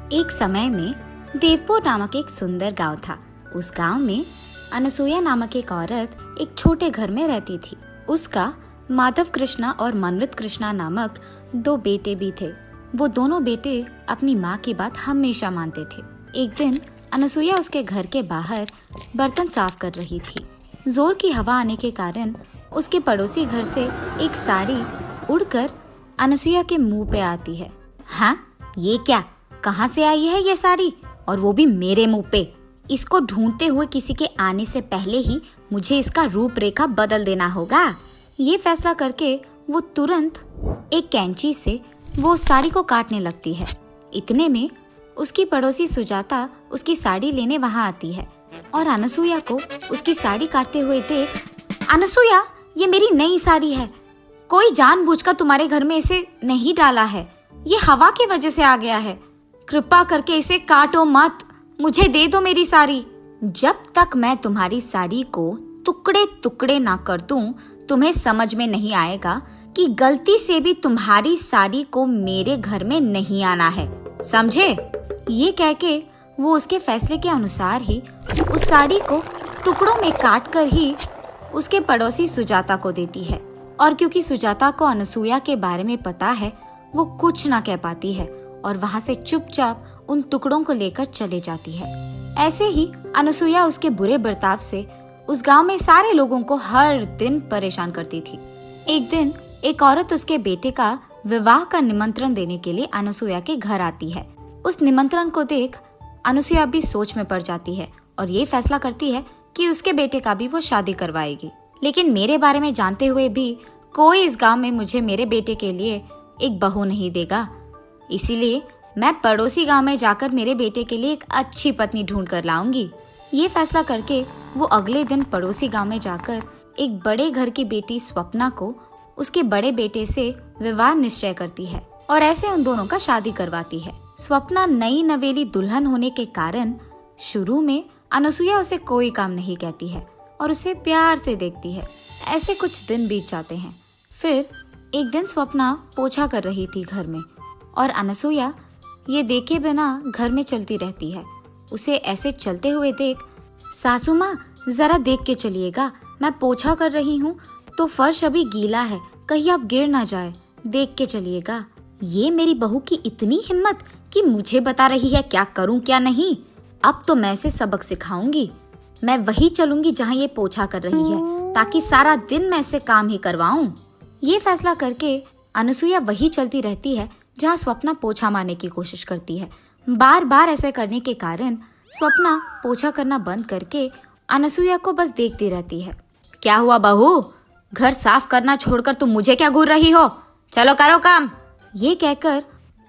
एक समय में देवपुर नामक एक सुंदर गांव था। उस गांव में अनसुया नामक एक औरत एक छोटे घर में रहती थी। उसका माधव कृष्णा और मनवित कृष्णा नामक 2 बेटे भी थे। वो दोनों बेटे अपनी माँ की बात हमेशा मानते थे। एक दिन अनसुया उसके घर के बाहर बर्तन साफ कर रही थी। जोर की हवा आने के कारण उसके पड़ोसी घर से एक साड़ी उड़कर अनसुया के मुंह पे आती है। हाँ, ये क्या? कहाँ से आई है ये साड़ी, और वो भी मेरे मुंह पे? इसको ढूंढते हुए किसी के आने से पहले ही मुझे इसका रूपरेखा बदल देना होगा। ये फैसला करके वो तुरंत एक कैंची से वो साड़ी को काटने लगती है। इतने में उसकी पड़ोसी सुजाता उसकी साड़ी लेने वहां आती है और अनसुया को उसकी साड़ी काटते हुए देख, अनसुया, ये मेरी नई साड़ी है। कोई जानबूझकर तुम्हारे घर में इसे नहीं डाला है। ये हवा की वजह से आ गया है। कृपा करके इसे काटो मत, मुझे दे दो मेरी साड़ी। जब तक मैं तुम्हारी साड़ी को टुकड़े टुकड़े ना कर दूं, तुम्हें समझ में नहीं आएगा कि गलती से भी तुम्हारी साड़ी को मेरे घर में नहीं आना है, समझे? ये कह के वो उसके फैसले के अनुसार ही उस साड़ी को टुकड़ों में काट कर ही उसके पड़ोसी सुजाता को देती है। और क्योंकि सुजाता को अनसुया के बारे में पता है, वो कुछ ना कह पाती है और वहाँ से चुपचाप उन टुकड़ों को लेकर चले जाती है। ऐसे ही अनसुया उसके बुरे बर्ताव से उस गांव में सारे लोगों को हर दिन परेशान करती थी। एक दिन एक औरत उसके बेटे का विवाह का निमंत्रण देने के लिए अनसुया के घर आती है। उस निमंत्रण को देख अनसुया भी सोच में पड़ जाती है और ये फैसला करती है कि उसके बेटे का भी वो शादी करवाएगी। लेकिन मेरे बारे में जानते हुए भी कोई इस गांव में मुझे मेरे बेटे के लिए एक बहू नहीं देगा, इसीलिए मैं पड़ोसी गांव में जाकर मेरे बेटे के लिए एक अच्छी पत्नी ढूंढ कर लाऊंगी। ये फैसला करके वो अगले दिन पड़ोसी गांव में जाकर एक बड़े घर की बेटी स्वप्ना को उसके बड़े बेटे से विवाह निश्चय करती है और ऐसे उन दोनों का शादी करवाती है। स्वप्ना नई नवेली दुल्हन होने के कारण शुरू में अनसुया उसे कोई काम नहीं कहती है और उसे प्यार से देखती है। ऐसे कुछ दिन बीत जाते हैं। फिर एक दिन स्वप्ना पोछा कर रही थी घर में और अनसुया ये देखे बिना घर में चलती रहती है। उसे ऐसे चलते हुए देख, सासू माँ जरा देख के चलिएगा, मैं पोछा कर रही हूँ तो फर्श अभी गीला है, कहीं आप गिर ना जाए, देख के चलिएगा। ये मेरी बहू की इतनी हिम्मत कि मुझे बता रही है क्या करूँ क्या नहीं। अब तो मैं इसे सबक सिखाऊंगी। मैं वही चलूंगी जहाँ ये पोछा कर रही है, ताकि सारा दिन मैं इससे काम ही करवाऊं। ये फैसला करके अनसुया वही चलती रहती है जहाँ स्वप्ना पोछा मारने की कोशिश करती है। बार बार ऐसे करने के कारण स्वप्ना पोछा करना बंद करके अनसुया को बस देखती रहती है। क्या हुआ बहू, घर साफ करना छोड़कर तुम मुझे क्या घूर रही हो? चलो करो काम। ये कहकर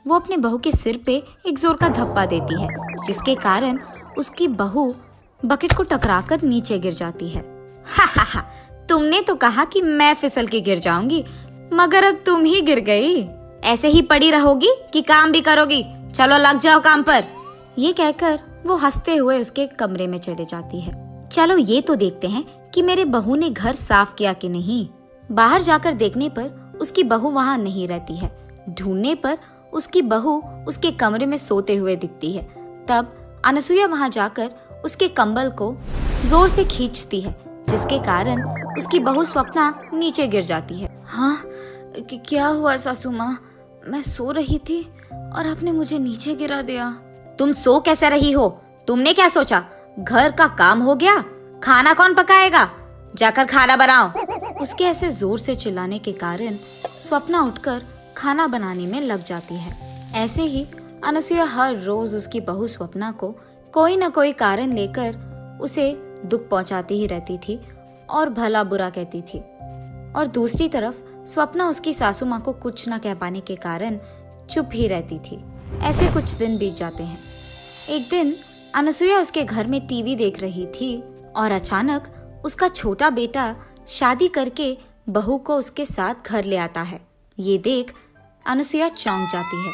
वो अपने बहू के सिर पे एक जोर का धप्पा देती है, जिसके कारण उसकी बहू बकेट को टकराकर नीचे गिर जाती है। हा हा हा, तुमने तो कहा कि मैं फिसल के गिर जाऊंगी, मगर अब तुम ही गिर गई। ऐसे ही पड़ी रहोगी कि काम भी करोगी? चलो लग जाओ काम पर। ये कहकर वो हंसते हुए उसके कमरे में चले जाती है। चलो ये तो देखते हैं कि मेरे बहू ने घर साफ किया कि नहीं। बाहर जाकर देखने पर उसकी बहू वहाँ नहीं रहती है। ढूंढने पर उसकी बहू उसके कमरे में सोते हुए दिखती है। तब अनसुया वहाँ जाकर उसके कंबल को जोर से खींचती है, जिसके कारण उसकी बहू स्वप्ना नीचे गिर जाती है। हाँ, क्या हुआ सासू माँ? मैं सो रही थी और आपने मुझे नीचे गिरा दिया। तुम सो कैसे रही हो? तुमने क्या सोचा घर का काम हो गया? खाना कौन पकाएगा? जाकर खाना बनाओ। उसके ऐसे जोर से चिल्लाने के कारण स्वप्ना उठकर खाना बनाने में लग जाती है। ऐसे ही अनसुया हर रोज उसकी बहू स्वप्ना को कोई न कोई कारण लेकर उसे दुख पहुंचाती ही रहती थी और भला बुरा कहती थी। और दूसरी तरफ स्वप्ना उसकी सासू माँ को कुछ न कह पाने के कारण चुप ही रहती थी। ऐसे कुछ दिन बीत जाते हैं। एक दिन अनसुया उसके घर में टीवी देख रही थी और अचानक उसका छोटा बेटा शादी करके बहू को उसके साथ घर ले आता है। ये देख अनसुया चौंक जाती है।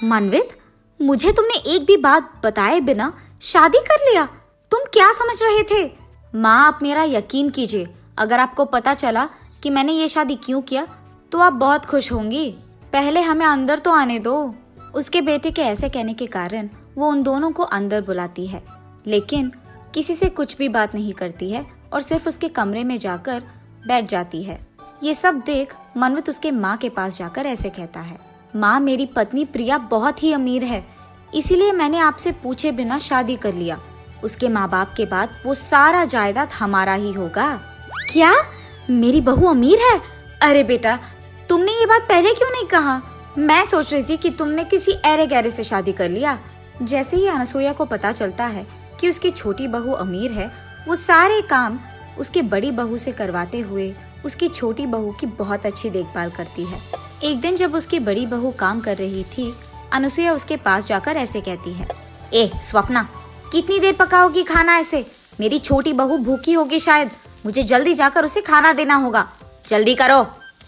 मनवित, मुझे तुमने एक भी बात बताए बिना शादी कर लिया? तुम क्या समझ रहे थे? माँ, आप मेरा यकीन कीजिए, अगर आपको पता चला कि मैंने ये शादी क्यों किया तो आप बहुत खुश होंगी। पहले हमें अंदर तो आने दो। उसके बेटे के ऐसे कहने के कारण वो उन दोनों को अंदर बुलाती है, लेकिन किसी से कुछ भी बात नहीं करती है और सिर्फ उसके कमरे में जाकर बैठ जाती है। ये सब देख मनवित उसके माँ के पास जाकर ऐसे कहता है, माँ, मेरी पत्नी प्रिया बहुत ही अमीर है, इसीलिए मैंने आपसे पूछे बिना शादी कर लिया। उसके माँ बाप के बाद वो सारा जायदाद हमारा ही होगा। क्या? मेरी बहू अमीर है? अरे बेटा, तुमने ये बात पहले क्यों नहीं कहा? मैं सोच रही थी कि तुमने किसी ऐरे गैरे से शादी कर लिया। जैसे ही अनसुया को पता चलता है कि उसकी छोटी बहू अमीर है, वो सारे काम उसके बड़ी बहू से करवाते हुए उसकी छोटी बहू की बहुत अच्छी देखभाल करती है। एक दिन जब उसकी बड़ी बहू काम कर रही थी, अनसुया उसके पास जाकर ऐसे कहती है, ए स्वप्ना, कितनी देर पकाओगी खाना ऐसे? मेरी छोटी बहू भूखी होगी शायद, मुझे जल्दी जाकर उसे खाना देना होगा, जल्दी करो।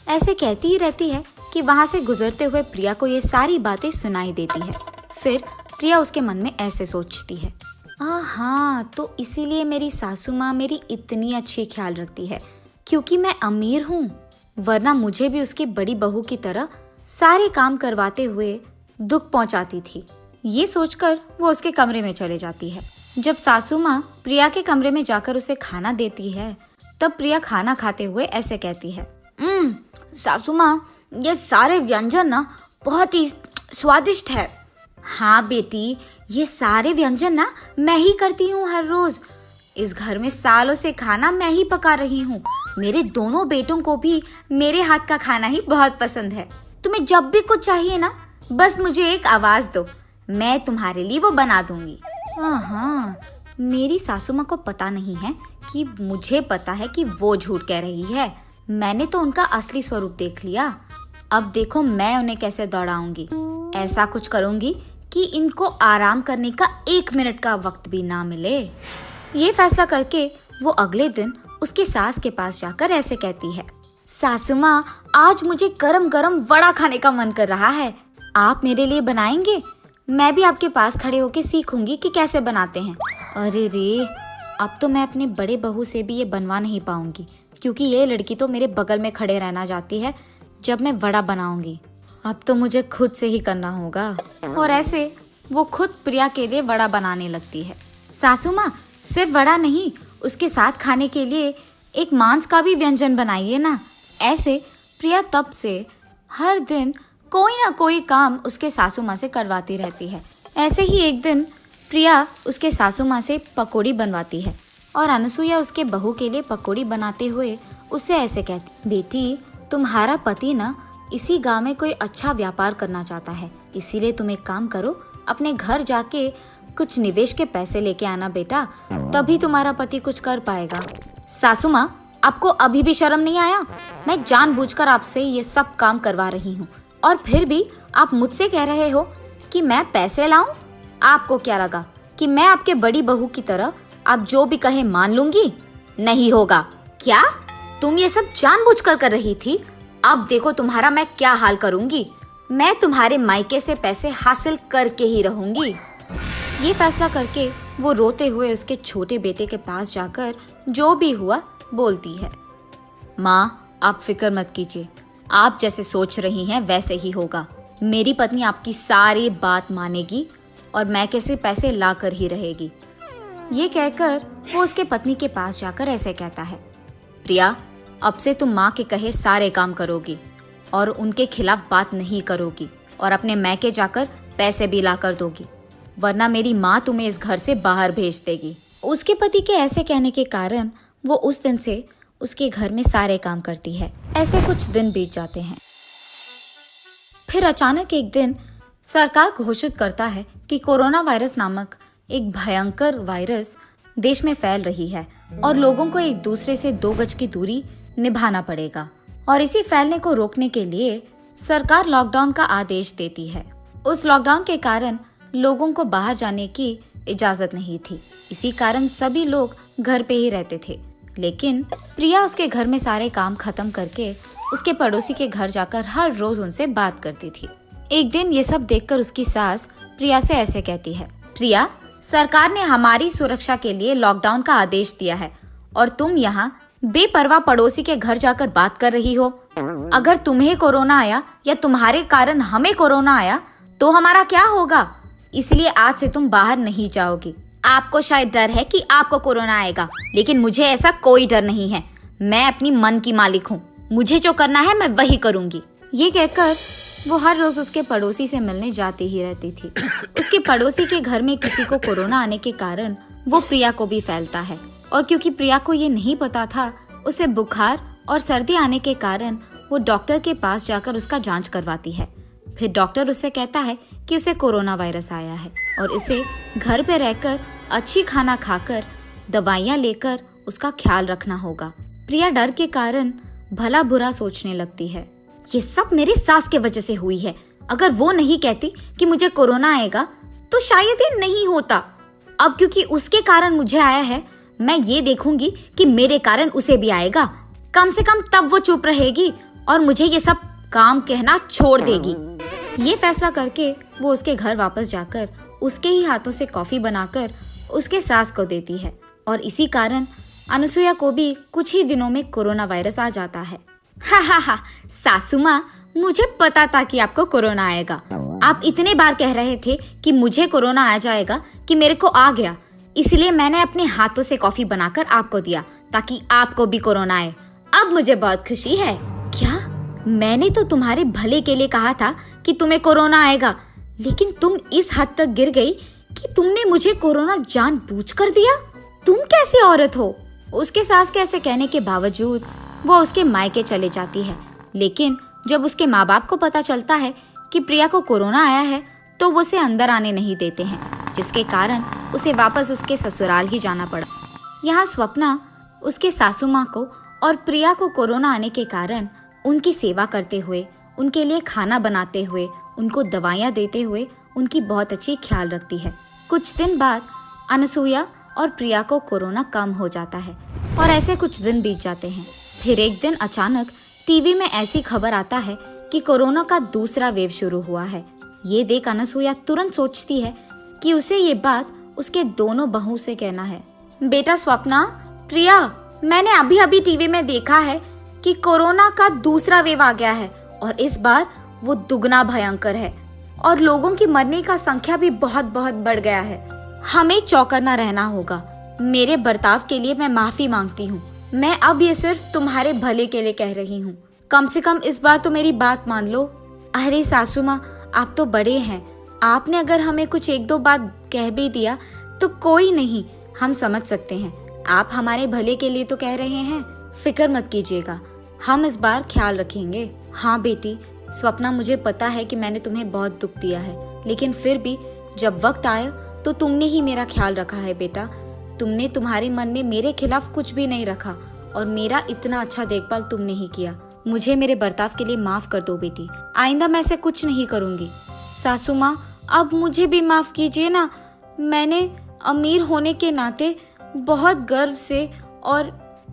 ऐसे कहती ही रहती है कि वहाँ से गुजरते हुए प्रिया को ये सारी बातें सुनाई देती है। फिर प्रिया उसके मन में ऐसे सोचती है, हाँ, तो इसीलिए मेरी सासू माँ मेरी इतनी अच्छी ख्याल रखती है, क्योंकि मैं अमीर हूँ, वरना मुझे भी उसकी बड़ी बहू की तरह सारे काम करवाते हुए दुख पहुँचाती थी। ये सोचकर वो उसके कमरे में चले जाती है। जब सासू माँ प्रिया के कमरे में जाकर उसे खाना देती है, तब प्रिया खाना खाते हुए ऐसे कहती है, सासू माँ, ये सारे व्यंजन ना बहुत ही स्वादिष्ट है। हाँ बेटी, ये सारे व्यंजन ना मैं ही करती हूँ हर रोज। इस घर में सालों से खाना मैं ही पका रही हूँ। मेरे दोनों बेटों को भी मेरे हाथ का खाना ही बहुत पसंद है। तुम्हें जब भी कुछ चाहिए ना, बस मुझे एक आवाज दो, मैं तुम्हारे लिए वो बना दूंगी। हाँ, मेरी सासू माँ को पता नहीं है कि मुझे पता है कि वो झूठ कह रही है। मैंने तो उनका असली स्वरूप देख लिया। अब देखो मैं उन्हें कैसे दौड़ाऊंगी। ऐसा कुछ करूंगी कि इनको आराम करने का 1 मिनट का वक्त भी ना मिले। ये फैसला करके वो अगले दिन उसकी सास के पास जाकर ऐसे कहती है, सासू माँ, आज मुझे गरम गरम वड़ा खाने का मन कर रहा है, आप मेरे लिए बनाएंगे? मैं भी आपके पास खड़े होके सीखूंगी कि कैसे बनाते हैं। अरे रे, अब तो मैं अपने बड़े बहू से भी ये बनवा नहीं पाऊंगी, क्योंकि ये लड़की तो मेरे बगल में खड़े रहना चाहती है जब मैं वड़ा बनाऊंगी। अब तो मुझे खुद से ही करना होगा। और ऐसे वो खुद प्रिया के लिए वड़ा बनाने लगती है। सासू माँ, सिर्फ वड़ा नहीं, उसके साथ खाने के लिए एक मांस का भी व्यंजन बनाइए ना। ऐसे प्रिया तब से हर दिन कोई ना कोई काम उसके सासू माँ से करवाती रहती है। ऐसे ही एक दिन प्रिया उसके सासू माँ से पकौड़ी बनवाती है और अनसुया उसके बहू के लिए पकौड़ी बनाते हुए उससे ऐसे कहती, बेटी, तुम्हारा पति ना इसी गांव में कोई अच्छा व्यापार करना चाहता है, इसीलिए तुम एक काम करो, अपने घर जाके कुछ निवेश के पैसे लेके आना बेटा, तभी तुम्हारा पति कुछ कर पाएगा। सासू माँ, आपको अभी भी शर्म नहीं आया? मैं जानबूझकर आपसे ये सब काम करवा रही हूँ और फिर भी आप मुझसे कह रहे हो कि मैं पैसे लाऊं? आपको क्या लगा कि मैं आपके बड़ी बहू की तरह आप जो भी कहे मान लूंगी? नहीं होगा। क्या तुम ये सब जानबूझकर कर रही थी? अब देखो तुम्हारा मैं क्या हाल करूंगी। मैं तुम्हारे मायके से पैसे हासिल करके ही रहूंगी। ये फैसला करके वो रोते हुए उसके छोटे बेटे के पास जाकर जो भी हुआ बोलती है, माँ, आप फिक्र मत कीजिए, आप जैसे सोच रही हैं वैसे ही होगा। मेरी पत्नी आपकी सारी बात मानेगी और मैं कैसे पैसे ला कर ही रहेगी। ये कहकर वो उसके पत्नी के पास जाकर ऐसे कहता है, प्रिया, अब से तुम माँ के कहे सारे काम करोगी और उनके खिलाफ बात नहीं करोगी और अपने मैके जाकर पैसे भी ला कर दोगी, वरना मेरी माँ तुम्हें इस घर से बाहर भेज देगी। उसके पति के ऐसे कहने के कारण वो उस दिन से उसके घर में सारे काम करती है। ऐसे कुछ दिन बीत जाते हैं। फिर अचानक एक दिन सरकार घोषित करता है कि कोरोना वायरस नामक एक भयंकर वायरस देश में फैल रही है और लोगों को एक दूसरे से 2 गज की दूरी निभाना पड़ेगा। और इसी फैलने को रोकने के लिए सरकार लॉकडाउन का आदेश देती है। उस लॉकडाउन के कारण लोगों को बाहर जाने की इजाजत नहीं थी, इसी कारण सभी लोग घर पे ही रहते थे। लेकिन प्रिया उसके घर में सारे काम खत्म करके उसके पड़ोसी के घर जाकर हर रोज उनसे बात करती थी। एक दिन ये सब देखकर उसकी सास प्रिया से ऐसे कहती है, प्रिया, सरकार ने हमारी सुरक्षा के लिए लॉकडाउन का आदेश दिया है और तुम यहाँ बेपरवाह पड़ोसी के घर जाकर बात कर रही हो। अगर तुम्हें कोरोना आया या तुम्हारे कारण हमें कोरोना आया तो हमारा क्या होगा? इसलिए आज से तुम बाहर नहीं जाओगी। आपको शायद डर है कि आपको कोरोना आएगा, लेकिन मुझे ऐसा कोई डर नहीं है। मैं अपनी मन की मालिक हूँ, मुझे जो करना है मैं वही करूँगी। ये कहकर वो हर रोज उसके पड़ोसी से मिलने जाती ही रहती थी। उसके पड़ोसी के घर में किसी को कोरोना आने के कारण वो प्रिया को भी फैलता है, और क्योंकि प्रिया को ये नहीं पता था, उसे बुखार और सर्दी आने के कारण वो डॉक्टर के पास जाकर उसका जांच करवाती है। फिर डॉक्टर उससे कहता है कि उसे कोरोना वायरस आया है और इसे घर पे रहकर अच्छी खाना खाकर दवाइयाँ लेकर उसका ख्याल रखना होगा। प्रिया डर के कारण भला बुरा सोचने लगती है। ये सब मेरी सास के वजह से हुई है। अगर वो नहीं कहती कि मुझे कोरोना आएगा तो शायद ये नहीं होता। अब क्योंकि उसके कारण मुझे आया है, मैं ये देखूंगी कि मेरे कारण उसे भी आएगा। कम से कम तब वो चुप रहेगी और मुझे ये सब काम कहना छोड़ देगी। ये फैसला करके वो उसके घर वापस जाकर उसके ही हाथों से कॉफी बनाकर उसके सास को देती है, और इसी कारण अनुसुईया को भी कुछ ही दिनों में कोरोना वायरस आ जाता है। हा हा हा, सासू माँ, मुझे पता था कि आपको कोरोना आएगा। आप इतने बार कह रहे थे कि मुझे कोरोना आ जाएगा कि मेरे को आ गया, इसलिए मैंने अपने हाथों से कॉफी बनाकर आपको दिया ताकि आपको भी कोरोना आए। अब मुझे बहुत खुशी है। क्या? मैंने तो तुम्हारे भले के लिए कहा था कि तुम्हें कोरोना आएगा, लेकिन तुम इस हद तक गिर गई कि तुमने मुझे कोरोना जानबूझकर दिया। तुम कैसी औरत हो? उसके सास के ऐसे कहने के बावजूद वो उसके मायके चले जाती है, लेकिन जब उसके माँ बाप को पता चलता है कि प्रिया को कोरोना आया है तो वो उसे अंदर आने नहीं देते हैं, जिसके कारण उसे वापस उसके ससुराल ही जाना पड़ा। यहाँ स्वप्ना उसके सासू माँ को और प्रिया को कोरोना आने के कारण उनकी सेवा करते हुए, उनके लिए खाना बनाते हुए, उनको दवाइयाँ देते हुए उनकी बहुत अच्छी ख्याल रखती है। कुछ दिन बाद अनुसुईया और प्रिया को कोरोना कम हो जाता है और ऐसे कुछ दिन बीत जाते हैं। फिर एक दिन अचानक टीवी में ऐसी खबर आता है कि कोरोना का दूसरा वेव शुरू हुआ है। ये देख अनुसुईया तुरंत सोचती है कि उसे ये बात उसके दोनों बहू से कहना है। बेटा स्वप्ना, प्रिया, मैंने अभी अभी टीवी में देखा है कि कोरोना का दूसरा वेव आ गया है और इस बार वो दुगना भयंकर है और लोगों की मरने का संख्या भी बहुत बहुत बढ़ गया है। हमें चौकन्ना रहना होगा। मेरे बर्ताव के लिए मैं माफी मांगती हूँ। मैं अब ये सिर्फ तुम्हारे भले के लिए कह रही हूँ। कम से कम इस बार तो मेरी बात मान लो। अरे सासू माँ, आप तो बड़े हैं। आपने अगर हमें कुछ एक दो बात कह भी दिया तो कोई नहीं, हम समझ सकते हैं। आप हमारे भले के लिए तो कह रहे हैं। फिक्र मत कीजिएगा, हम इस बार ख्याल रखेंगे। हाँ बेटी स्वप्ना, मुझे पता है कि मैंने तुम्हें बहुत दुख दिया है, लेकिन फिर भी जब वक्त आया तो तुमने ही मेरा ख्याल रखा है बेटा। तुमने तुम्हारे मन में मेरे खिलाफ कुछ भी नहीं रखा और मेरा इतना अच्छा देखभाल तुमने ही किया। मुझे मेरे बर्ताव के लिए माफ कर दो बेटी। आइंदा मैं ऐसे कुछ नहीं करूँगी। सासू माँ, अब मुझे भी माफ कीजिए ना। मैंने अमीर होने के नाते बहुत गर्व से और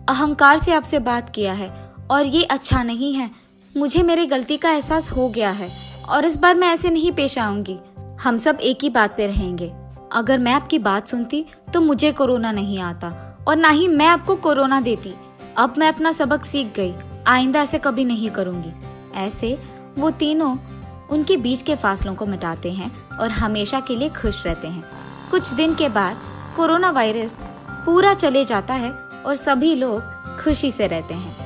अहंकार से आपसे बात किया है और ये अच्छा नहीं है। मुझे मेरी गलती का एहसास हो गया है और इस बार मैं ऐसे नहीं पेश आऊंगी। हम सब एक ही बात पे रहेंगे। अगर मैं आपकी बात सुनती तो मुझे कोरोना नहीं आता और ना ही मैं आपको कोरोना देती। अब मैं अपना सबक सीख गई, आइंदा ऐसे कभी नहीं करूंगी। ऐसे वो तीनों उनके बीच के फासलों को मिटाते हैं और हमेशा के लिए खुश रहते हैं। कुछ दिन के बाद कोरोना वायरस पूरा चले जाता है और सभी लोग खुशी से रहते हैं।